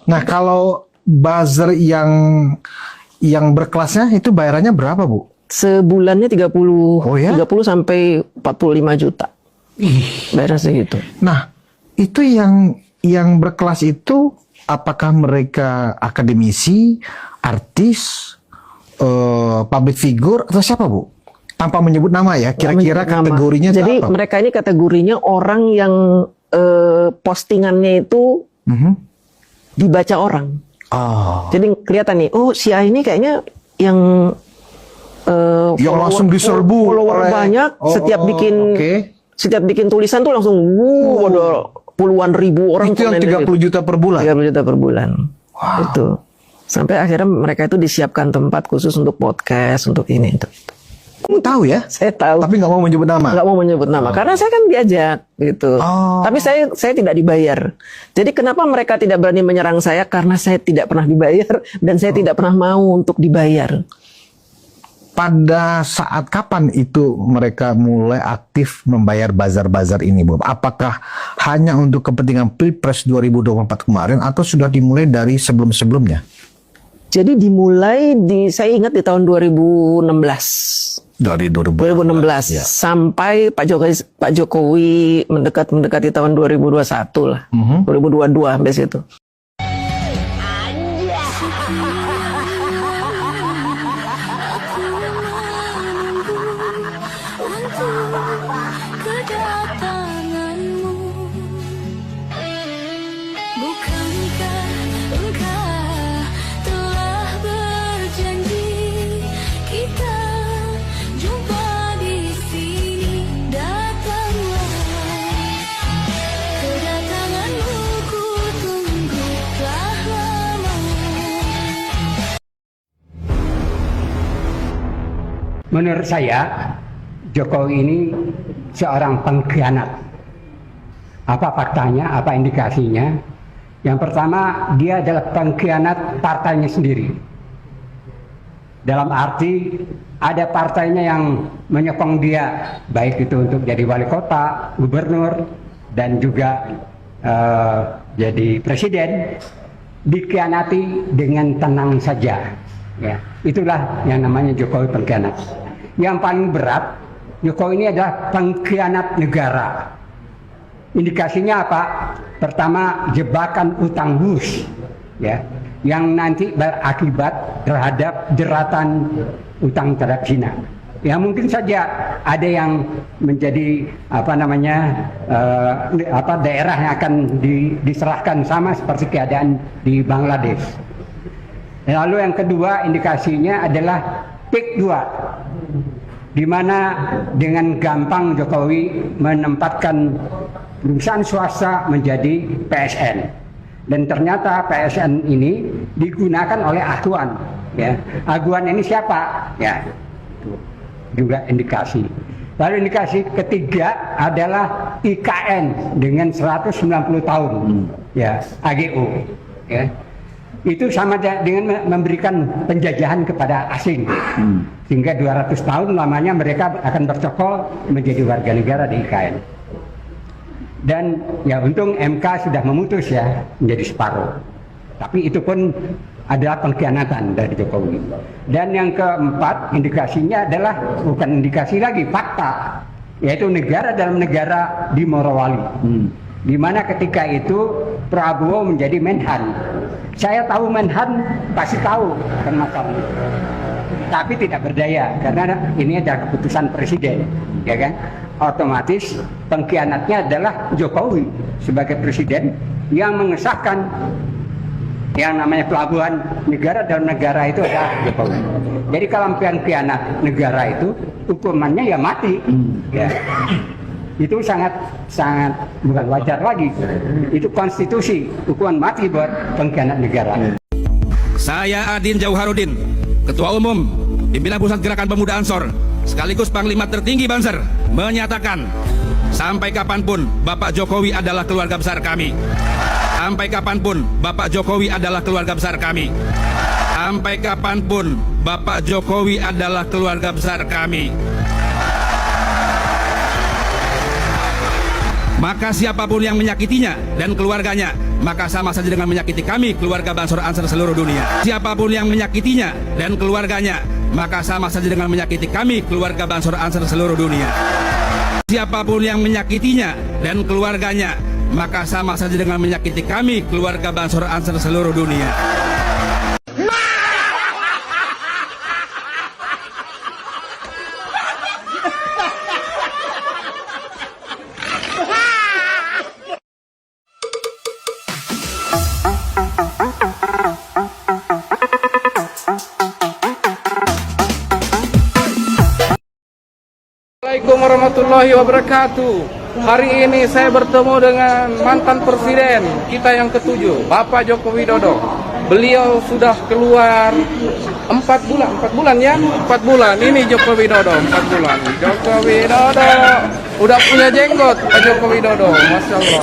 Nah, kalau buzzer yang berkelasnya itu bayarannya berapa, Bu? Sebulannya 30, Oh ya? 30 sampai 45 juta. Bayarnya segitu. Nah, itu yang berkelas itu apakah mereka akademisi, artis, public figure atau siapa, Bu? Tanpa menyebut nama ya, kira-kira Nama. kategorinya itu Jadi apa? mereka ini kategorinya orang yang postingannya itu dibaca orang. Oh. Jadi kelihatan nih, oh si A ini kayaknya yang Yang langsung diserbu follower oleh- banyak, oke. setiap bikin tulisan tuh langsung ada puluhan ribu orang Itu yang komen di 30 situ. juta per bulan. 30 juta per bulan. Itu. Sampai akhirnya mereka itu disiapkan tempat khusus untuk podcast, untuk ini itu. Kamu tahu ya? Saya tahu. Tapi nggak mau menyebut nama. Nggak mau menyebut nama karena saya kan diajak gitu. Oh. Tapi saya tidak dibayar. Jadi kenapa mereka tidak berani menyerang saya? Karena saya tidak pernah dibayar dan saya tidak pernah mau untuk dibayar. Pada saat kapan itu mereka mulai aktif membayar bazar-bazar ini, Bob? Apakah hanya untuk kepentingan Pilpres 2024 kemarin atau sudah dimulai dari sebelum-sebelumnya? Jadi dimulai saya ingat di tahun 2016. Dari 2016 ya. sampai Pak Jokowi mendekati tahun 2021 lah. 2022 sampai situ. Kedatanganmu, bukankah engkau telah berjanji kita jumpa di sini? Datanglah, kedatanganmu ku tunggu telah lama. Menurut saya, Jokowi ini seorang pengkhianat. Apa faktanya, apa indikasinya? Yang pertama, dia adalah pengkhianat partainya sendiri. Dalam arti, ada partainya yang menyokong dia, baik itu untuk jadi wali kota, gubernur, dan juga jadi presiden, dikhianati dengan tenang saja. Ya, itulah yang namanya Jokowi pengkhianat. Yang paling berat, Jokowi ini adalah pengkhianat negara. Indikasinya apa? Pertama, jebakan utang bus, ya, yang nanti berakibat terhadap jeratan utang terhadap Cina. Ya mungkin saja ada yang menjadi daerah yang akan diserahkan sama seperti keadaan di Bangladesh. Lalu yang kedua indikasinya adalah PIK 2, di mana dengan gampang Jokowi menempatkan perusahaan swasta menjadi PSN, dan ternyata PSN ini digunakan oleh Aguan. Ya, Aguan ini siapa? Ya, itu juga indikasi. Lalu indikasi ketiga adalah IKN dengan 190 tahun, ya, AGO. Ya. Itu sama dengan memberikan penjajahan kepada asing, sehingga 200 tahun lamanya mereka akan bercokol menjadi warga negara di IKN. Dan ya untung MK sudah memutus ya menjadi separuh, tapi itu pun adalah pengkhianatan dari Jokowi. Dan yang keempat indikasinya adalah bukan indikasi lagi, fakta, yaitu negara dalam negara di Morowali, di mana ketika itu Prabowo menjadi Menhan. Saya tahu Menhan pasti tahu permasalahan itu, tapi tidak berdaya karena ini adalah keputusan presiden, ya kan? Otomatis pengkhianatnya adalah Jokowi sebagai presiden yang mengesahkan yang namanya pelabuhan negara dalam negara itu adalah Jokowi. Jadi kalau pengkhianat negara itu hukumannya ya mati, ya. Itu sangat bukan wajar lagi. Itu konstitusi, hukuman mati buat pengkhianat negara. Saya Adin Jauharudin, Ketua Umum Pimpinan Pusat Gerakan Pemuda Ansor, sekaligus Panglima Tertinggi Banser, menyatakan sampai kapanpun Bapak Jokowi adalah keluarga besar kami. Sampai kapanpun Bapak Jokowi adalah keluarga besar kami. Sampai kapanpun Bapak Jokowi adalah keluarga besar kami. maka siapapun yang menyakitinya dan keluarganya, maka sama saja dengan menyakiti kami, keluarga Bansor Ansor seluruh dunia. Siapapun yang menyakitinya dan keluarganya, maka sama saja dengan menyakiti kami, keluarga Bansor Ansor seluruh dunia. Siapapun yang menyakitinya dan keluarganya, maka sama saja dengan menyakiti kami, keluarga Bansor Ansor seluruh dunia. Assalamualaikum warahmatullahi wabarakatuh. Hari ini saya bertemu dengan mantan presiden kita yang ke-7, Bapak Joko Widodo. Beliau sudah keluar 4 bulan ya? 4 bulan. Ini Joko Widodo 4 bulan. Joko Widodo udah punya jenggot, Pak Joko Widodo. Masya Allah.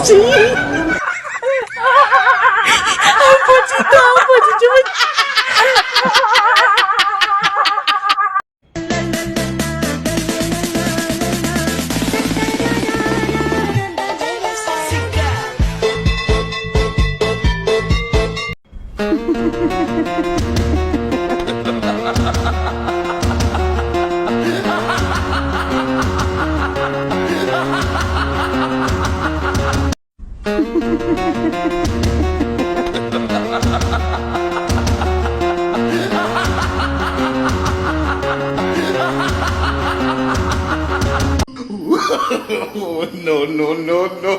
No, no, no, no.